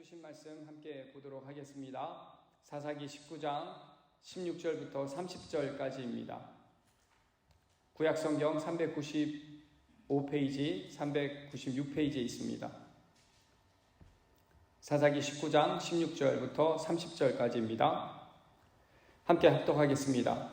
주신 말씀 함께 보도록 하겠습니다. 사사기 19장 16절부터 30절까지입니다. 구약성경 395페이지, 396페이지에 있습니다. 사사기 19장 16절부터 30절까지입니다. 함께 합독하겠습니다.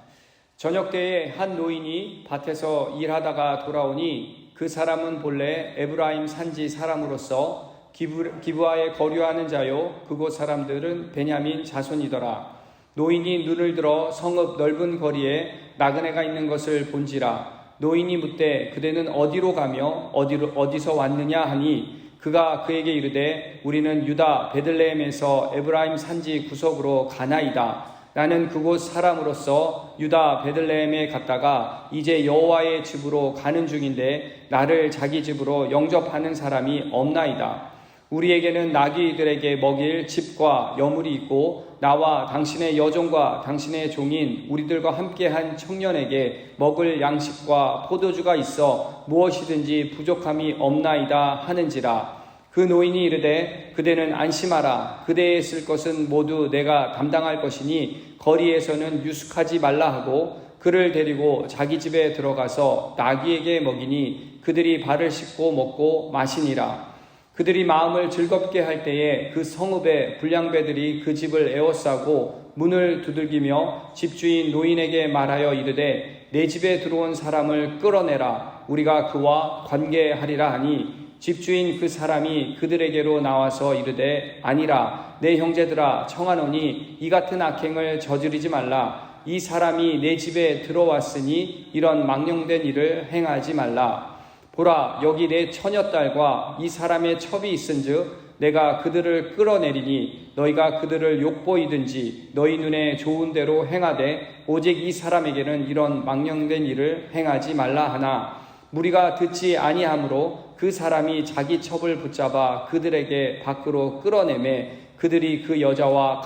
저녁 때에 한 노인이 밭에서 일하다가 돌아오니 그 사람은 본래 에브라임 산지 사람으로서 기브아에 거류하는 자요 그곳 사람들은 베냐민 자손이더라. 노인이 눈을 들어 성읍 넓은 거리에 나그네가 있는 것을 본지라. 노인이 묻되 그대는 어디로 가며 어디서 왔느냐 하니 그가 그에게 이르되 우리는 유다 베들레헴에서 에브라임 산지 구석으로 가나이다. 나는 그곳 사람으로서 유다 베들레헴에 갔다가 이제 여호와의 집으로 가는 중인데 나를 자기 집으로 영접하는 사람이 없나이다. 우리에게는 나귀들에게 먹일 집과 여물이 있고 나와 당신의 여종과 당신의 종인 우리들과 함께한 청년에게 먹을 양식과 포도주가 있어 무엇이든지 부족함이 없나이다 하는지라. 그 노인이 이르되 그대는 안심하라. 그대의 쓸 것은 모두 내가 담당할 것이니 거리에서는 유숙하지 말라 하고 그를 데리고 자기 집에 들어가서 나귀에게 먹이니 그들이 발을 씻고 먹고 마시니라. 그들이 마음을 즐겁게 할 때에 그 성읍의 불량배들이 그 집을 에워싸고 문을 두들기며 집주인 노인에게 말하여 이르되 내 집에 들어온 사람을 끌어내라. 우리가 그와 관계하리라 하니 집주인 그 사람이 그들에게로 나와서 이르되 아니라 내 형제들아 청하노니 이 같은 악행을 저지르지 말라. 이 사람이 내 집에 들어왔으니 이런 망령된 일을 행하지 말라. 보라 여기 내 처녀딸과 이 사람의 첩이 있은즉 내가 그들을 끌어내리니 너희가 그들을 욕보이든지 너희 눈에 좋은 대로 행하되 오직 이 사람에게는 이런 망령된 일을 행하지 말라 하나 무리가 듣지 아니하므로 그 사람이 자기 첩을 붙잡아 그들에게 밖으로 끌어내매 그들이 그 여자와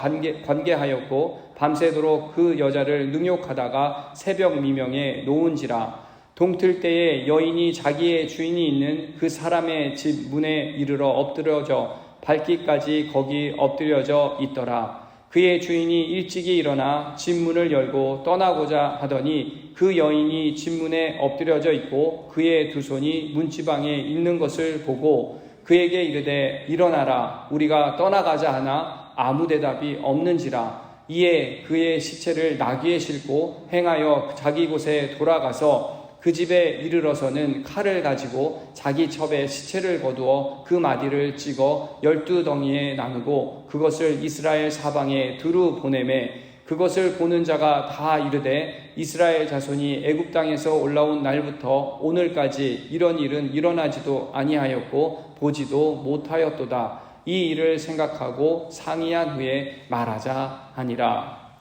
관계하였고 밤새도록 그 여자를 능욕하다가 새벽 미명에 놓은지라. 동틀 때에 여인이 자기의 주인이 있는 그 사람의 집 문에 이르러 엎드려져 밟기까지 거기 엎드려져 있더라. 그의 주인이 일찍이 일어나 집 문을 열고 떠나고자 하더니 그 여인이 집 문에 엎드려져 있고 그의 두 손이 문지방에 있는 것을 보고 그에게 이르되 일어나라. 우리가 떠나가자 하나 아무 대답이 없는지라. 이에 그의 시체를 나귀에 싣고 행하여 자기 곳에 돌아가서 그 집에 이르러서는 칼을 가지고 자기 첩에 시체를 거두어 그 마디를 찍어 12덩이에 나누고 그것을 이스라엘 사방에 두루 보내매 그것을 보는 자가 다 이르되 이스라엘 자손이 애굽 땅에서 올라온 날부터 오늘까지 이런 일은 일어나지도 아니하였고 보지도 못하였도다. 이 일을 생각하고 상의한 후에 말하자 하니라.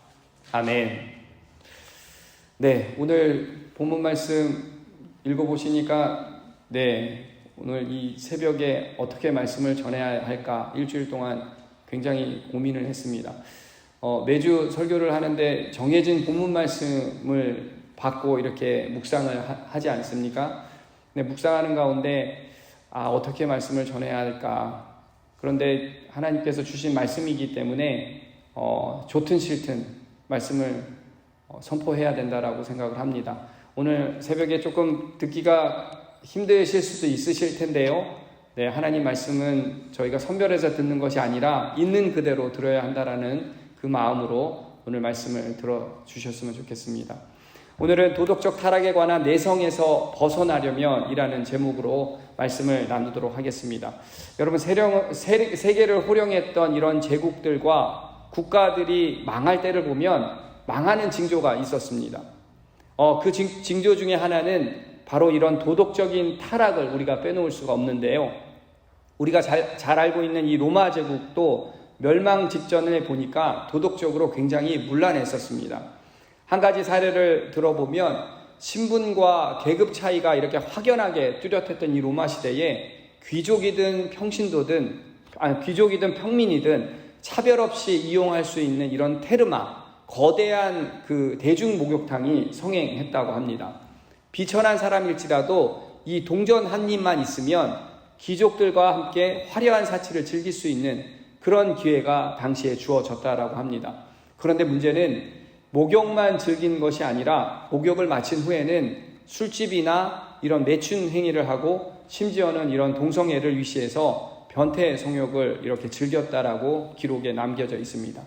아멘. 네, 오늘 본문 말씀 읽어보시니까 오늘 이 새벽에 어떻게 말씀을 전해야 할까 일주일 동안 굉장히 고민을 했습니다. 매주 설교를 하는데 정해진 본문 말씀을 받고 이렇게 묵상을 하지 않습니까? 근데 묵상하는 가운데 어떻게 말씀을 전해야 할까? 그런데 하나님께서 주신 말씀이기 때문에 좋든 싫든 말씀을 선포해야 된다라고 생각을 합니다. 오늘 새벽에 조금 듣기가 힘드실 수도 있으실 텐데요. 하나님 말씀은 저희가 선별해서 듣는 것이 아니라 있는 그대로 들어야 한다라는 그 마음으로 오늘 말씀을 들어주셨으면 좋겠습니다. 오늘은 도덕적 타락에 관한 내성에서 벗어나려면 이라는 제목으로 말씀을 나누도록 하겠습니다. 여러분 세계를 호령했던 이런 제국들과 국가들이 망할 때를 보면 망하는 징조가 있었습니다. 그 징조 중에 하나는 바로 이런 도덕적인 타락을 우리가 빼놓을 수가 없는데요. 우리가 잘 알고 있는 이 로마 제국도 멸망 직전에 보니까 도덕적으로 굉장히 문란했었습니다. 한 가지 사례를 들어보면 신분과 계급 차이가 이렇게 확연하게 뚜렷했던 이 로마 시대에 귀족이든 평민이든 차별 없이 이용할 수 있는 이런 테르마, 거대한 그 대중 목욕탕이 성행했다고 합니다. 비천한 사람일지라도 이 동전 한 입만 있으면 귀족들과 함께 화려한 사치를 즐길 수 있는 그런 기회가 당시에 주어졌다라고 합니다. 그런데 문제는 목욕만 즐긴 것이 아니라 목욕을 마친 후에는 술집이나 이런 매춘 행위를 하고 심지어는 이런 동성애를 위시해서 변태 성욕을 이렇게 즐겼다라고 기록에 남겨져 있습니다.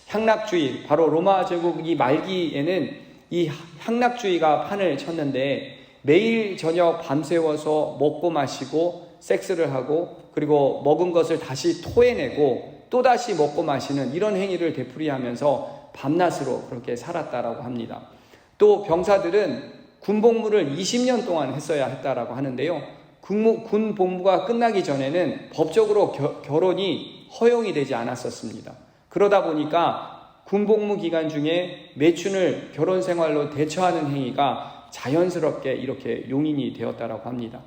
향락주의, 바로 로마 제국 이 말기에는 이 향락주의가 판을 쳤는데 매일 저녁 밤새워서 먹고 마시고 섹스를 하고 그리고 먹은 것을 다시 토해내고 또다시 먹고 마시는 이런 행위를 되풀이하면서 밤낮으로 그렇게 살았다라고 합니다. 또 병사들은 군복무를 20년 동안 했어야 했다라고 하는데요. 군 복무가 끝나기 전에는 법적으로 결혼이 허용이 되지 않았었습니다. 그러다 보니까 군복무 기간 중에 매춘을 결혼 생활로 대처하는 행위가 자연스럽게 이렇게 용인이 되었다라고 합니다.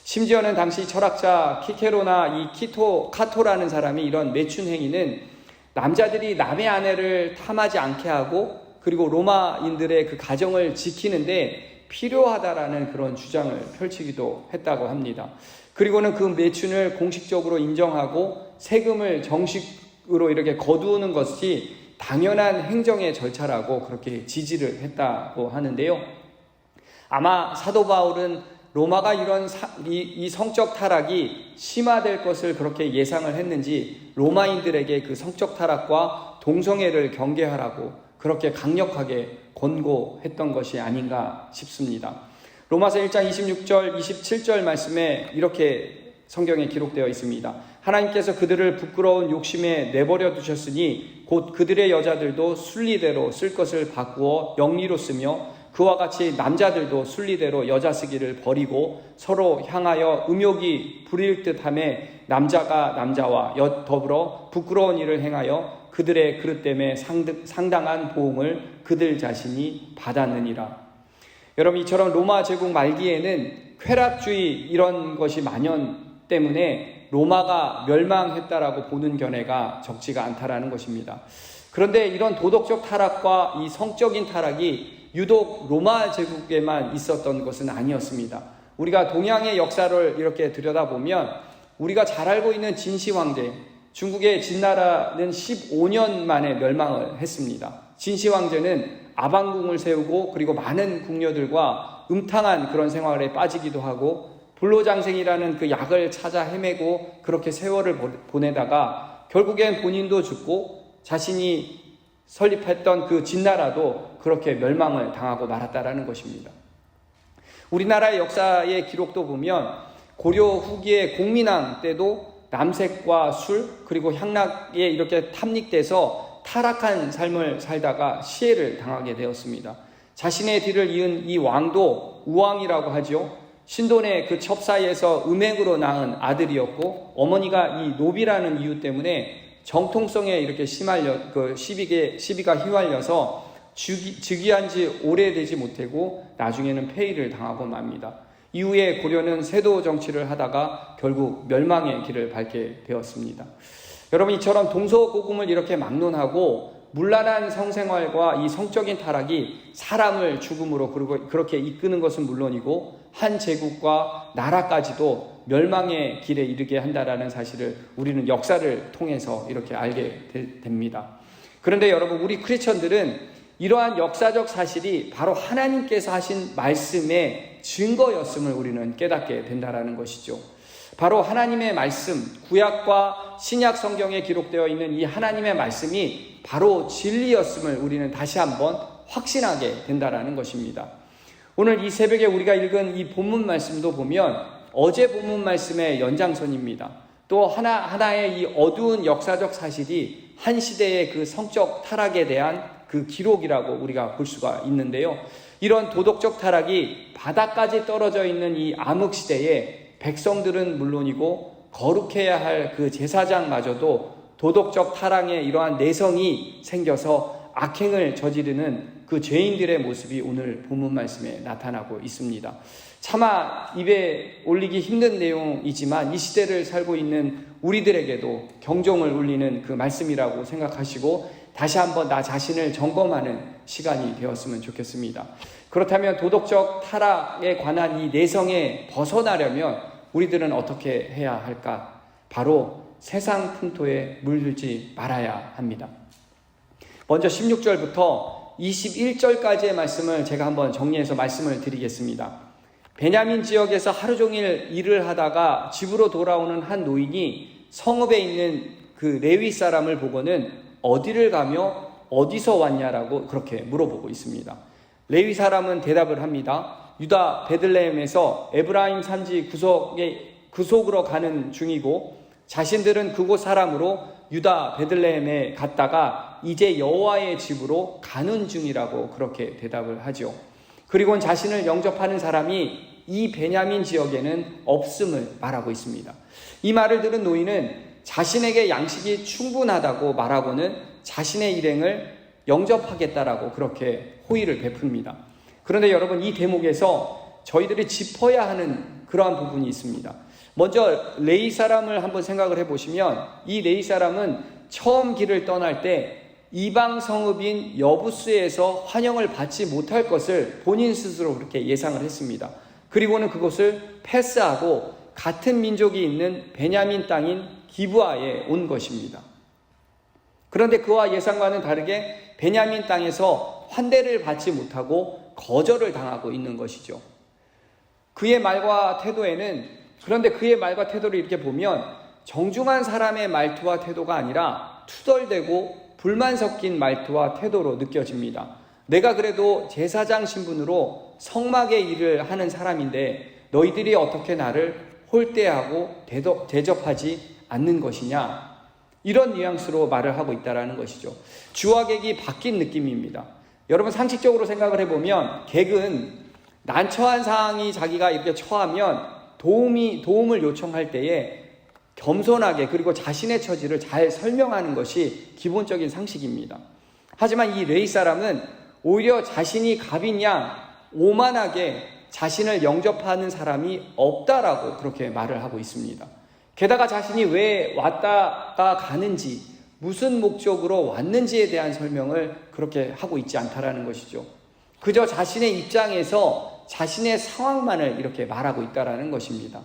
심지어는 당시 철학자 키케로나 카토라는 사람이 이런 매춘 행위는 남자들이 남의 아내를 탐하지 않게 하고 그리고 로마인들의 그 가정을 지키는데 필요하다라는 그런 주장을 펼치기도 했다고 합니다. 그리고는 그 매춘을 공식적으로 인정하고 세금을 정식으로 이렇게 거두는 것이 당연한 행정의 절차라고 그렇게 지지를 했다고 하는데요. 아마 사도 바울은 로마가 이런 이 성적 타락이 심화될 것을 그렇게 예상을 했는지 로마인들에게 그 성적 타락과 동성애를 경계하라고 그렇게 강력하게 권고했던 것이 아닌가 싶습니다. 로마서 1장 26절, 27절 말씀에 이렇게 성경에 기록되어 있습니다. 하나님께서 그들을 부끄러운 욕심에 내버려 두셨으니 곧 그들의 여자들도 순리대로 쓸 것을 바꾸어 영리로 쓰며 그와 같이 남자들도 순리대로 여자 쓰기를 버리고 서로 향하여 음욕이 부릴 듯하며 남자가 남자와 더불어 부끄러운 일을 행하여 그들의 그릇 때문에 상당한 보응을 그들 자신이 받았느니라. 여러분, 이처럼 로마 제국 말기에는 쾌락주의 이런 것이 만연 때문에 로마가 멸망했다라고 보는 견해가 적지가 않다라는 것입니다. 그런데 이런 도덕적 타락과 이 성적인 타락이 유독 로마 제국에만 있었던 것은 아니었습니다. 우리가 동양의 역사를 이렇게 들여다보면 우리가 잘 알고 있는 진시 황제, 중국의 진나라는 15년 만에 멸망을 했습니다. 진시 황제는 아방궁을 세우고 그리고 많은 궁녀들과 음탕한 그런 생활에 빠지기도 하고 불로장생이라는 그 약을 찾아 헤매고 그렇게 세월을 보내다가 결국엔 본인도 죽고 자신이 설립했던 그 진나라도 그렇게 멸망을 당하고 말았다라는 것입니다. 우리나라의 역사의 기록도 보면 고려 후기의 공민왕 때도 남색과 술 그리고 향락에 이렇게 탐닉돼서 타락한 삶을 살다가 시해를 당하게 되었습니다. 자신의 뒤를 이은 이 왕도 우왕이라고 하죠. 신돈의 그 첩사에서 음행으로 낳은 아들이었고 어머니가 이 노비라는 이유 때문에 정통성에 이렇게 시비가 휘말려서 즉위한 지 오래되지 못하고 나중에는 폐위를 당하고 맙니다. 이후에 고려는 세도 정치를 하다가 결국 멸망의 길을 밟게 되었습니다. 여러분, 이처럼 동서고금을 이렇게 막론하고 문란한 성생활과 이 성적인 타락이 사람을 죽음으로 그리고 그렇게 이끄는 것은 물론이고 한 제국과 나라까지도 멸망의 길에 이르게 한다라는 사실을 우리는 역사를 통해서 이렇게 알게 됩니다. 그런데 여러분, 우리 크리스천들은 이러한 역사적 사실이 바로 하나님께서 하신 말씀의 증거였음을 우리는 깨닫게 된다라는 것이죠. 바로 하나님의 말씀, 구약과 신약 성경에 기록되어 있는 이 하나님의 말씀이 바로 진리였음을 우리는 다시 한번 확신하게 된다라는 것입니다. 오늘 이 새벽에 우리가 읽은 이 본문 말씀도 보면 어제 본문 말씀의 연장선입니다. 또 하나의 이 어두운 역사적 사실이 한 시대의 그 성적 타락에 대한 그 기록이라고 우리가 볼 수가 있는데요. 이런 도덕적 타락이 바닥까지 떨어져 있는 이 암흑시대에 백성들은 물론이고 거룩해야 할 그 제사장마저도 도덕적 타락에 이러한 내성이 생겨서 악행을 저지르는 그 죄인들의 모습이 오늘 본문 말씀에 나타나고 있습니다. 차마 입에 올리기 힘든 내용이지만 이 시대를 살고 있는 우리들에게도 경종을 울리는 그 말씀이라고 생각하시고 다시 한번 나 자신을 점검하는 시간이 되었으면 좋겠습니다. 그렇다면 도덕적 타락에 관한 이 내성에 벗어나려면 우리들은 어떻게 해야 할까? 바로 세상 풍토에 물들지 말아야 합니다. 먼저 16절부터 21절까지의 말씀을 제가 한번 정리해서 말씀을 드리겠습니다. 베냐민 지역에서 하루 종일 일을 하다가 집으로 돌아오는 한 노인이 성읍에 있는 그 레위 사람을 보고는 어디를 가며 어디서 왔냐라고 그렇게 물어보고 있습니다. 레위 사람은 대답을 합니다. 유다 베들레헴에서 에브라임 산지 구속으로 가는 중이고 자신들은 그곳 사람으로 유다 베들레헴에 갔다가 이제 여호와의 집으로 가는 중이라고 그렇게 대답을 하죠. 그리고는 자신을 영접하는 사람이 이 베냐민 지역에는 없음을 말하고 있습니다. 이 말을 들은 노인은 자신에게 양식이 충분하다고 말하고는 자신의 일행을 영접하겠다라고 그렇게 호의를 베풉니다. 그런데 여러분, 이 대목에서 저희들이 짚어야 하는 그러한 부분이 있습니다. 먼저 레위 사람을 한번 생각을 해보시면 이 레위 사람은 처음 길을 떠날 때 이방 성읍인 여부스에서 환영을 받지 못할 것을 본인 스스로 그렇게 예상을 했습니다. 그리고는 그곳을 패스하고 같은 민족이 있는 베냐민 땅인 기브아에 온 것입니다. 그런데 그와 예상과는 다르게 베냐민 땅에서 환대를 받지 못하고 거절을 당하고 있는 것이죠. 그의 말과 태도를 이렇게 보면 정중한 사람의 말투와 태도가 아니라 투덜대고 불만 섞인 말투와 태도로 느껴집니다. 내가 그래도 제사장 신분으로 성막의 일을 하는 사람인데 너희들이 어떻게 나를 홀대하고 대접하지 않는 것이냐, 이런 뉘앙스로 말을 하고 있다는 것이죠. 주와 객이 바뀐 느낌입니다. 여러분, 상식적으로 생각을 해보면 객은 난처한 상황이 자기가 이렇게 처하면 도움을 요청할 때에 겸손하게 그리고 자신의 처지를 잘 설명하는 것이 기본적인 상식입니다. 하지만 이 레위 사람은 오히려 자신이 갑인 양 오만하게 자신을 영접하는 사람이 없다라고 그렇게 말을 하고 있습니다. 게다가 자신이 왜 왔다가 가는지, 무슨 목적으로 왔는지에 대한 설명을 그렇게 하고 있지 않다라는 것이죠. 그저 자신의 입장에서 자신의 상황만을 이렇게 말하고 있다라는 것입니다.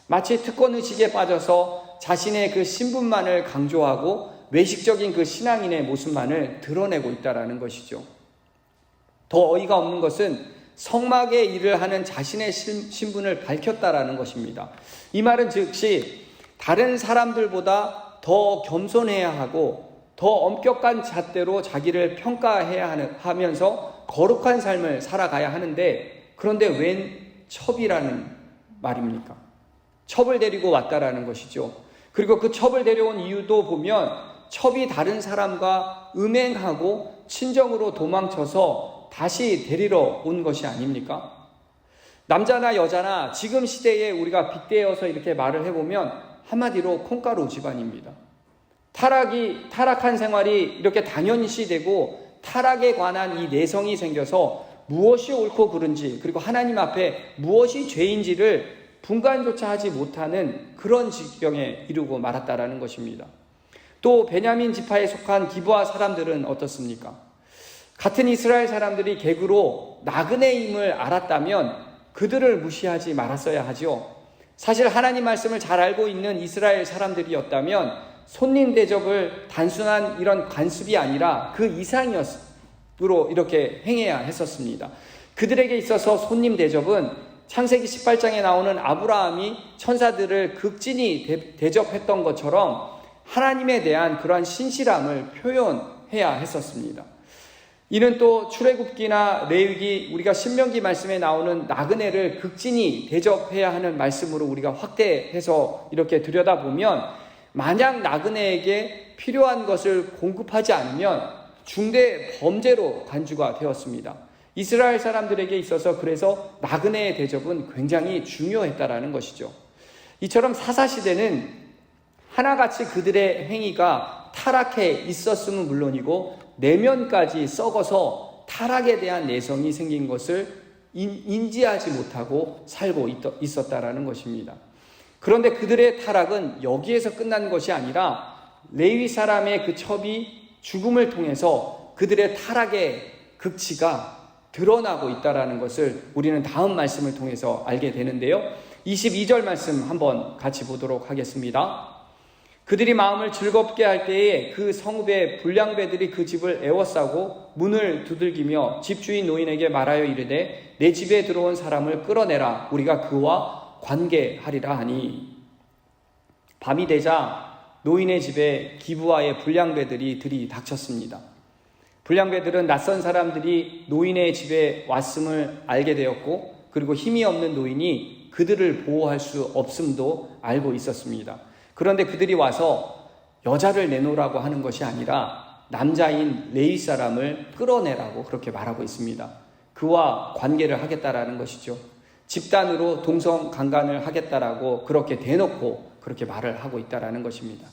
마치 특권의식에 빠져서 자신의 그 신분만을 강조하고 외식적인 그 신앙인의 모습만을 드러내고 있다라는 것이죠. 더 어이가 없는 것은 성막의 일을 하는 자신의 신분을 밝혔다라는 것입니다. 이 말은 즉시 다른 사람들보다 더 겸손해야 하고 더 엄격한 잣대로 자기를 평가해야 하면서 거룩한 삶을 살아가야 하는데, 그런데 웬 첩이라는 말입니까? 첩을 데리고 왔다라는 것이죠. 그리고 그 첩을 데려온 이유도 보면 첩이 다른 사람과 음행하고 친정으로 도망쳐서 다시 데리러 온 것이 아닙니까? 남자나 여자나 지금 시대에 우리가 빗대어서 이렇게 말을 해보면 한마디로 콩가루 집안입니다. 타락한 생활이 이렇게 당연시되고 타락에 관한 이 내성이 생겨서 무엇이 옳고 그른지, 그리고 하나님 앞에 무엇이 죄인지를 분간조차 하지 못하는 그런 지경에 이르고 말았다라는 것입니다. 또 베냐민 지파에 속한 기브아 사람들은 어떻습니까? 같은 이스라엘 사람들이 객으로 나그네임을 알았다면 그들을 무시하지 말았어야 하죠. 사실 하나님 말씀을 잘 알고 있는 이스라엘 사람들이었다면 손님 대접을 단순한 이런 관습이 아니라 그 이상으로 이렇게 행해야 했었습니다. 그들에게 있어서 손님 대접은 창세기 18장에 나오는 아브라함이 천사들을 극진히 대접했던 것처럼 하나님에 대한 그러한 신실함을 표현해야 했었습니다. 이는 또 출애굽기나 레위기, 우리가 신명기 말씀에 나오는 나그네를 극진히 대접해야 하는 말씀으로 우리가 확대해서 이렇게 들여다보면, 만약 나그네에게 필요한 것을 공급하지 않으면 중대 범죄로 간주가 되었습니다. 이스라엘 사람들에게 있어서 그래서 나그네의 대접은 굉장히 중요했다라는 것이죠. 이처럼 사사시대는 하나같이 그들의 행위가 타락해 있었음은 물론이고 내면까지 썩어서 타락에 대한 내성이 생긴 것을 인지하지 못하고 살고 있었다라는 것입니다. 그런데 그들의 타락은 여기에서 끝난 것이 아니라 레위 사람의 그 첩이 죽음을 통해서 그들의 타락의 극치가 드러나고 있다라는 것을 우리는 다음 말씀을 통해서 알게 되는데요. 22절 말씀 한번 같이 보도록 하겠습니다. 그들이 마음을 즐겁게 할 때에 그 성읍의 불량배들이 그 집을 에워싸고 문을 두들기며 집주인 노인에게 말하여 이르되 내 집에 들어온 사람을 끌어내라. 우리가 그와 관계하리라 하니 밤이 되자 노인의 집에 기브아의 불량배들이 들이닥쳤습니다. 불량배들은 낯선 사람들이 노인의 집에 왔음을 알게 되었고 그리고 힘이 없는 노인이 그들을 보호할 수 없음도 알고 있었습니다. 그런데 그들이 와서 여자를 내놓으라고 하는 것이 아니라 남자인 레위 사람을 끌어내라고 그렇게 말하고 있습니다. 그와 관계를 하겠다라는 것이죠. 집단으로 동성강간을 하겠다라고 그렇게 대놓고 그렇게 말을 하고 있다라는 것입니다.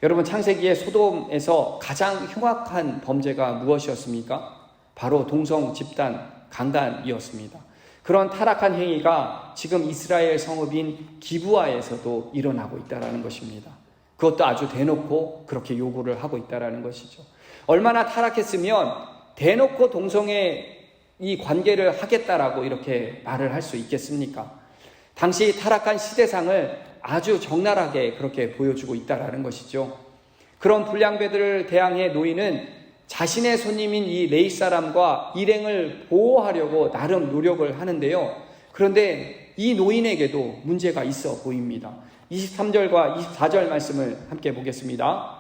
여러분, 창세기의 소돔에서 가장 흉악한 범죄가 무엇이었습니까? 바로 동성 집단 강간이었습니다. 그런 타락한 행위가 지금 이스라엘 성읍인 기브아에서도 일어나고 있다는 것입니다. 그것도 아주 대놓고 그렇게 요구를 하고 있다는 것이죠. 얼마나 타락했으면 대놓고 동성애 이 관계를 하겠다라고 이렇게 말을 할 수 있겠습니까? 당시 타락한 시대상을 아주 적나라하게 그렇게 보여주고 있다는 것이죠. 그런 불량배들을 대항해 노인은 자신의 손님인 이 레위 사람과 일행을 보호하려고 나름 노력을 하는데요. 그런데 이 노인에게도 문제가 있어 보입니다. 23절과 24절 말씀을 함께 보겠습니다.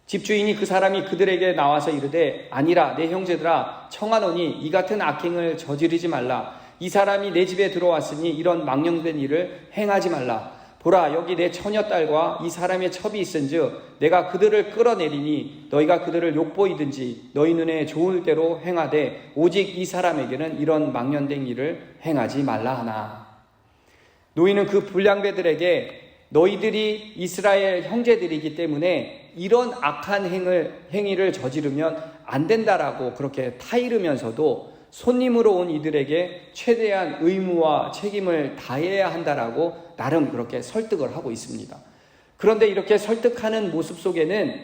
집주인이 그 사람이 그들에게 나와서 이르되 아니라 내 형제들아 청하노니 이 같은 악행을 저지르지 말라. 이 사람이 내 집에 들어왔으니 이런 망령된 일을 행하지 말라. 보라, 여기 내 처녀딸과 이 사람의 첩이 있은즉 내가 그들을 끌어내리니 너희가 그들을 욕보이든지 너희 눈에 좋을 대로 행하되 오직 이 사람에게는 이런 망령된 일을 행하지 말라 하나. 노인은 그 불량배들에게 너희들이 이스라엘 형제들이기 때문에 이런 악한 행위를 저지르면 안 된다라고 그렇게 타이르면서도 손님으로 온 이들에게 최대한 의무와 책임을 다해야 한다라고 나름 그렇게 설득을 하고 있습니다. 그런데 이렇게 설득하는 모습 속에는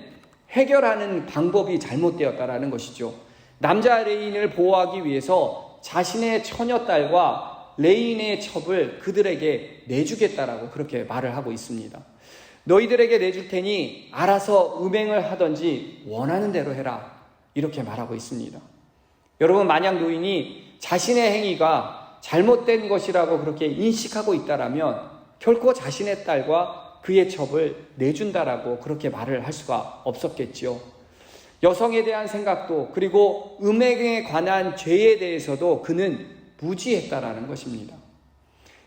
해결하는 방법이 잘못되었다라는 것이죠. 남자 레인을 보호하기 위해서 자신의 처녀딸과 레인의 첩을 그들에게 내주겠다라고 그렇게 말을 하고 있습니다. 너희들에게 내줄 테니 알아서 음행을 하든지 원하는 대로 해라. 이렇게 말하고 있습니다. 여러분, 만약 노인이 자신의 행위가 잘못된 것이라고 그렇게 인식하고 있다라면 결코 자신의 딸과 그의 첩을 내준다라고 그렇게 말을 할 수가 없었겠지요. 여성에 대한 생각도 그리고 음행에 관한 죄에 대해서도 그는 무지했다라는 것입니다.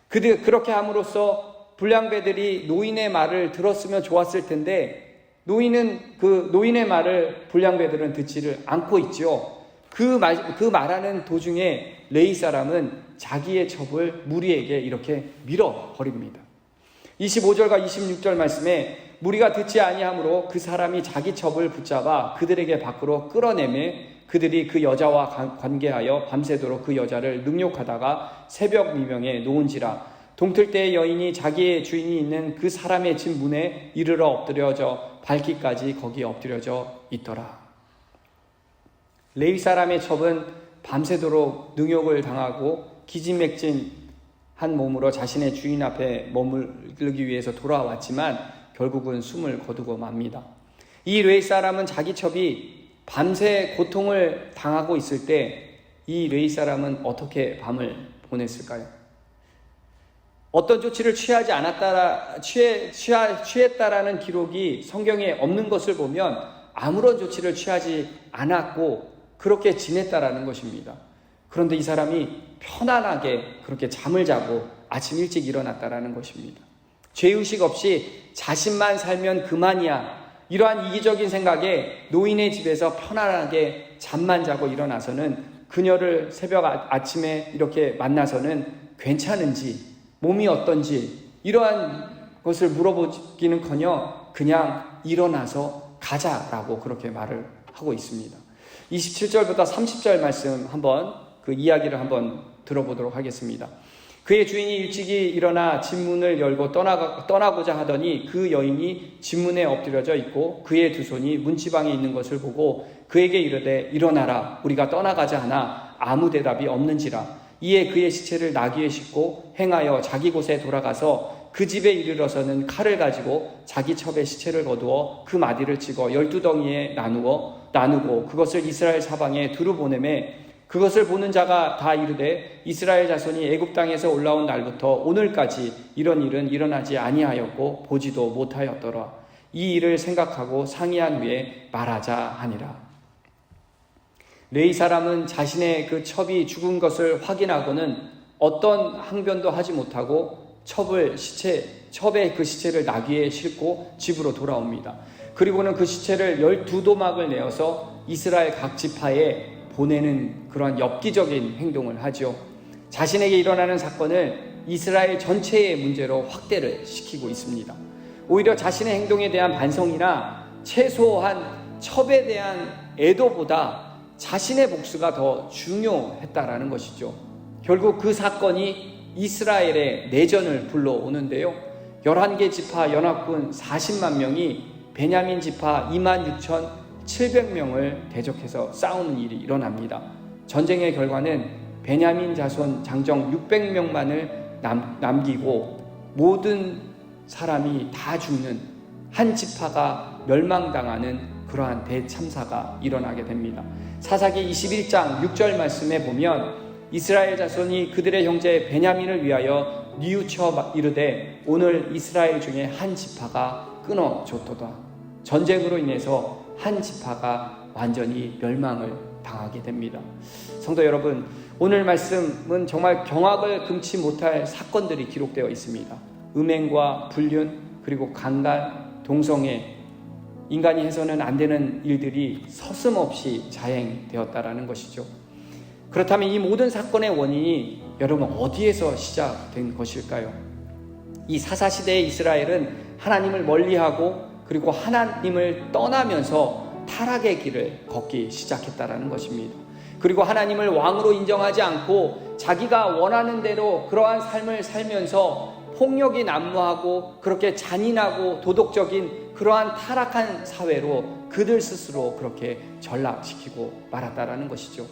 그렇게 함으로써 불량배들이 노인의 말을 들었으면 좋았을 텐데 노인의 말을 불량배들은 듣지를 않고 있죠. 그 말하는 도중에 레위 사람은 자기의 첩을 무리에게 이렇게 밀어버립니다. 25절과 26절 말씀에 무리가 듣지 아니하므로 그 사람이 자기 첩을 붙잡아 그들에게 밖으로 끌어내매 그들이 그 여자와 관계하여 밤새도록 그 여자를 능욕하다가 새벽 미명에 놓은지라. 동틀 때의 여인이 자기의 주인이 있는 그 사람의 집 문에 이르러 엎드려져 밝기까지 거기에 엎드려져 있더라. 레위 사람의 첩은 밤새도록 능욕을 당하고 기진맥진한 몸으로 자신의 주인 앞에 머무르기 위해서 돌아왔지만 결국은 숨을 거두고 맙니다. 이 레위 사람은 자기 첩이 밤새 고통을 당하고 있을 때 이 레위 사람은 어떻게 밤을 보냈을까요? 어떤 조치를 취했다라는 기록이 성경에 없는 것을 보면 아무런 조치를 취하지 않았고 그렇게 지냈다라는 것입니다. 그런데 이 사람이 편안하게 그렇게 잠을 자고 아침 일찍 일어났다라는 것입니다. 죄의식 없이 자신만 살면 그만이야. 이러한 이기적인 생각에 노인의 집에서 편안하게 잠만 자고 일어나서는 그녀를 새벽 아침에 이렇게 만나서는 괜찮은지 몸이 어떤지 이러한 것을 물어보기는커녕 그냥 일어나서 가자라고 그렇게 말을 하고 있습니다. 27절부터 30절 말씀 그 이야기를 한번 들어보도록 하겠습니다. 그의 주인이 일찍이 일어나 집문을 열고 떠나고자 하더니 그 여인이 집문에 엎드려져 있고 그의 두 손이 문지방에 있는 것을 보고 그에게 이르되 일어나라 우리가 떠나가자 하나 아무 대답이 없는지라. 이에 그의 시체를 나귀에 싣고 행하여 자기 곳에 돌아가서 그 집에 이르러서는 칼을 가지고 자기 첩에 시체를 거두어 그 마디를 찍어 12덩이에 나누고 그것을 이스라엘 사방에 두루 보내매 그것을 보는 자가 다 이르되 이스라엘 자손이 애굽 땅에서 올라온 날부터 오늘까지 이런 일은 일어나지 아니하였고 보지도 못하였더라. 이 일을 생각하고 상의한 후에 말하자 하니라. 레위 사람은 자신의 그 첩이 죽은 것을 확인하고는 어떤 항변도 하지 못하고 첩에 그 시체를 나귀에 싣고 집으로 돌아옵니다. 그리고는 그 시체를 12도막을 내어서 이스라엘 각 지파에 보내는 그러한 엽기적인 행동을 하죠. 자신에게 일어나는 사건을 이스라엘 전체의 문제로 확대를 시키고 있습니다. 오히려 자신의 행동에 대한 반성이나 최소한 첩에 대한 애도보다 자신의 복수가 더 중요했다라는 것이죠. 결국 그 사건이 이스라엘의 내전을 불러오는데요. 11개 지파 연합군 40만 명이 베냐민 지파 26,700명을 대적해서 싸우는 일이 일어납니다. 전쟁의 결과는 베냐민 자손 장정 600명만을 남기고 모든 사람이 다 죽는, 한 지파가 멸망당하는 그러한 대참사가 일어나게 됩니다. 사사기 21장 6절 말씀에 보면 이스라엘 자손이 그들의 형제 베냐민을 위하여 뉘우쳐 이르되 오늘 이스라엘 중에 한 지파가 끊어졌도다. 전쟁으로 인해서 한 지파가 완전히 멸망을 당하게 됩니다. 성도 여러분, 오늘 말씀은 정말 경악을 금치 못할 사건들이 기록되어 있습니다. 음행과 불륜, 그리고 강간, 동성애, 인간이 해서는 안 되는 일들이 서슴없이 자행되었다라는 것이죠. 그렇다면 이 모든 사건의 원인이 여러분 어디에서 시작된 것일까요? 이 사사시대의 이스라엘은 하나님을 멀리하고 그리고 하나님을 떠나면서 타락의 길을 걷기 시작했다라는 것입니다. 그리고 하나님을 왕으로 인정하지 않고 자기가 원하는 대로 그러한 삶을 살면서 폭력이 난무하고 그렇게 잔인하고 도덕적인 그러한 타락한 사회로 그들 스스로 그렇게 전락시키고 말았다라는 것이죠.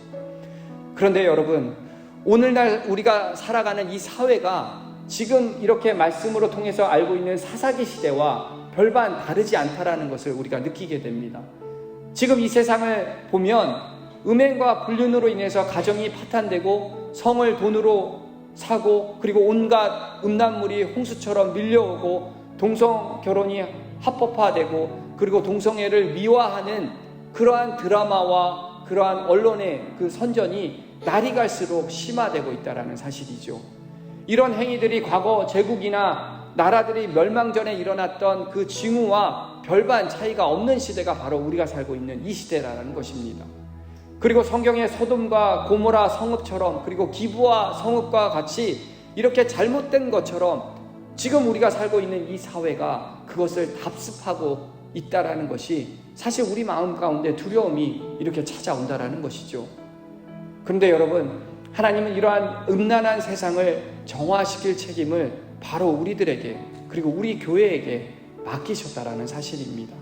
그런데 여러분, 오늘날 우리가 살아가는 이 사회가 지금 이렇게 말씀으로 통해서 알고 있는 사사기 시대와 별반 다르지 않다라는 것을 우리가 느끼게 됩니다. 지금 이 세상을 보면 음행과 불륜으로 인해서 가정이 파탄되고 성을 돈으로 사고 그리고 온갖 음란물이 홍수처럼 밀려오고 동성 결혼이 합법화되고 그리고 동성애를 미화하는 그러한 드라마와 그러한 언론의 그 선전이 날이 갈수록 심화되고 있다는 사실이죠. 이런 행위들이 과거 제국이나 나라들이 멸망 전에 일어났던 그 징후와 별반 차이가 없는 시대가 바로 우리가 살고 있는 이 시대라는 것입니다. 그리고 성경의 소돔과 고모라 성읍처럼 그리고 기브와 성읍과 같이 이렇게 잘못된 것처럼 지금 우리가 살고 있는 이 사회가 그것을 답습하고 있다라는 것이 사실 우리 마음 가운데 두려움이 이렇게 찾아온다라는 것이죠. 그런데 여러분, 하나님은 이러한 음란한 세상을 정화시킬 책임을 바로 우리들에게 그리고 우리 교회에게 맡기셨다라는 사실입니다.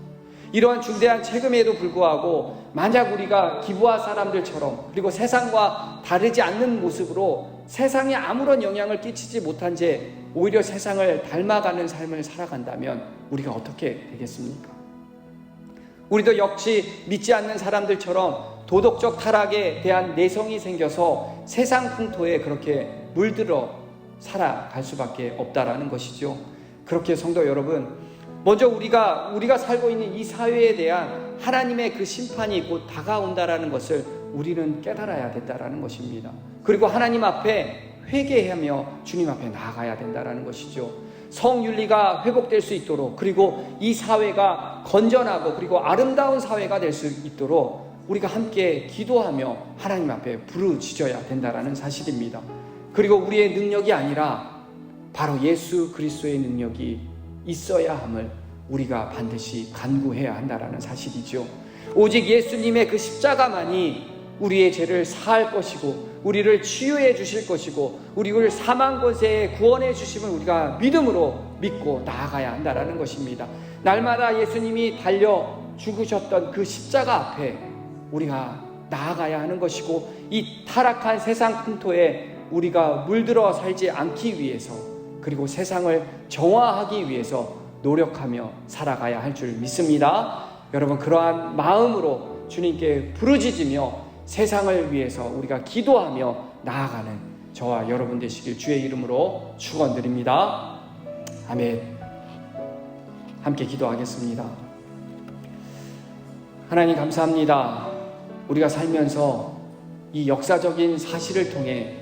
이러한 중대한 책임에도 불구하고 만약 우리가 기브아 사람들처럼 그리고 세상과 다르지 않는 모습으로 세상에 아무런 영향을 끼치지 못한 채 오히려 세상을 닮아가는 삶을 살아간다면 우리가 어떻게 되겠습니까? 우리도 역시 믿지 않는 사람들처럼 도덕적 타락에 대한 내성이 생겨서 세상 풍토에 그렇게 물들어 살아갈 수밖에 없다라는 것이죠. 그렇게 성도 여러분, 먼저 우리가 살고 있는 이 사회에 대한 하나님의 그 심판이 곧 다가온다라는 것을 우리는 깨달아야 된다라는 것입니다. 그리고 하나님 앞에 회개하며 주님 앞에 나아가야 된다라는 것이죠. 성윤리가 회복될 수 있도록 그리고 이 사회가 건전하고 그리고 아름다운 사회가 될 수 있도록 우리가 함께 기도하며 하나님 앞에 부르짖어야 된다라는 사실입니다. 그리고 우리의 능력이 아니라 바로 예수 그리스도의 능력이 있어야 함을 우리가 반드시 간구해야 한다라는 사실이죠. 오직 예수님의 그 십자가만이 우리의 죄를 사할 것이고 우리를 치유해 주실 것이고 우리를 사망 권세에 구원해 주심을 우리가 믿음으로 믿고 나아가야 한다라는 것입니다. 날마다 예수님이 달려 죽으셨던 그 십자가 앞에 우리가 나아가야 하는 것이고 이 타락한 세상 풍토에 우리가 물들어 살지 않기 위해서 그리고 세상을 정화하기 위해서 노력하며 살아가야 할 줄 믿습니다. 여러분, 그러한 마음으로 주님께 부르짖으며 세상을 위해서 우리가 기도하며 나아가는 저와 여러분 되시길 주의 이름으로 축원드립니다. 아멘. 함께 기도하겠습니다. 하나님 감사합니다. 우리가 살면서 이 역사적인 사실을 통해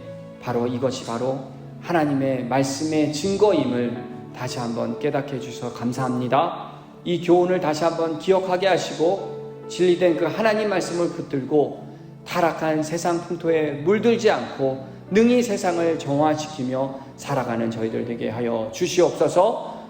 이것이 바로 하나님의 말씀의 증거임을 다시 한번 깨닫게 해주셔서 감사합니다. 이 교훈을 다시 한번 기억하게 하시고 진리된 그 하나님 말씀을 붙들고 타락한 세상 풍토에 물들지 않고 능히 세상을 정화시키며 살아가는 저희들 되게 하여 주시옵소서.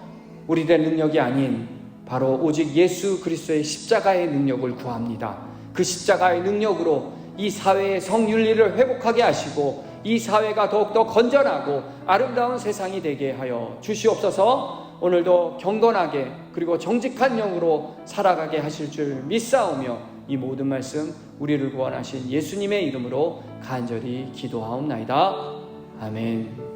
우리들의 능력이 아닌 바로 오직 예수 그리스도의 십자가의 능력을 구합니다. 그 십자가의 능력으로 이 사회의 성윤리를 회복하게 하시고 이 사회가 더욱더 건전하고 아름다운 세상이 되게 하여 주시옵소서. 오늘도 경건하게 그리고 정직한 영으로 살아가게 하실 줄 믿사오며 이 모든 말씀 우리를 구원하신 예수님의 이름으로 간절히 기도하옵나이다. 아멘.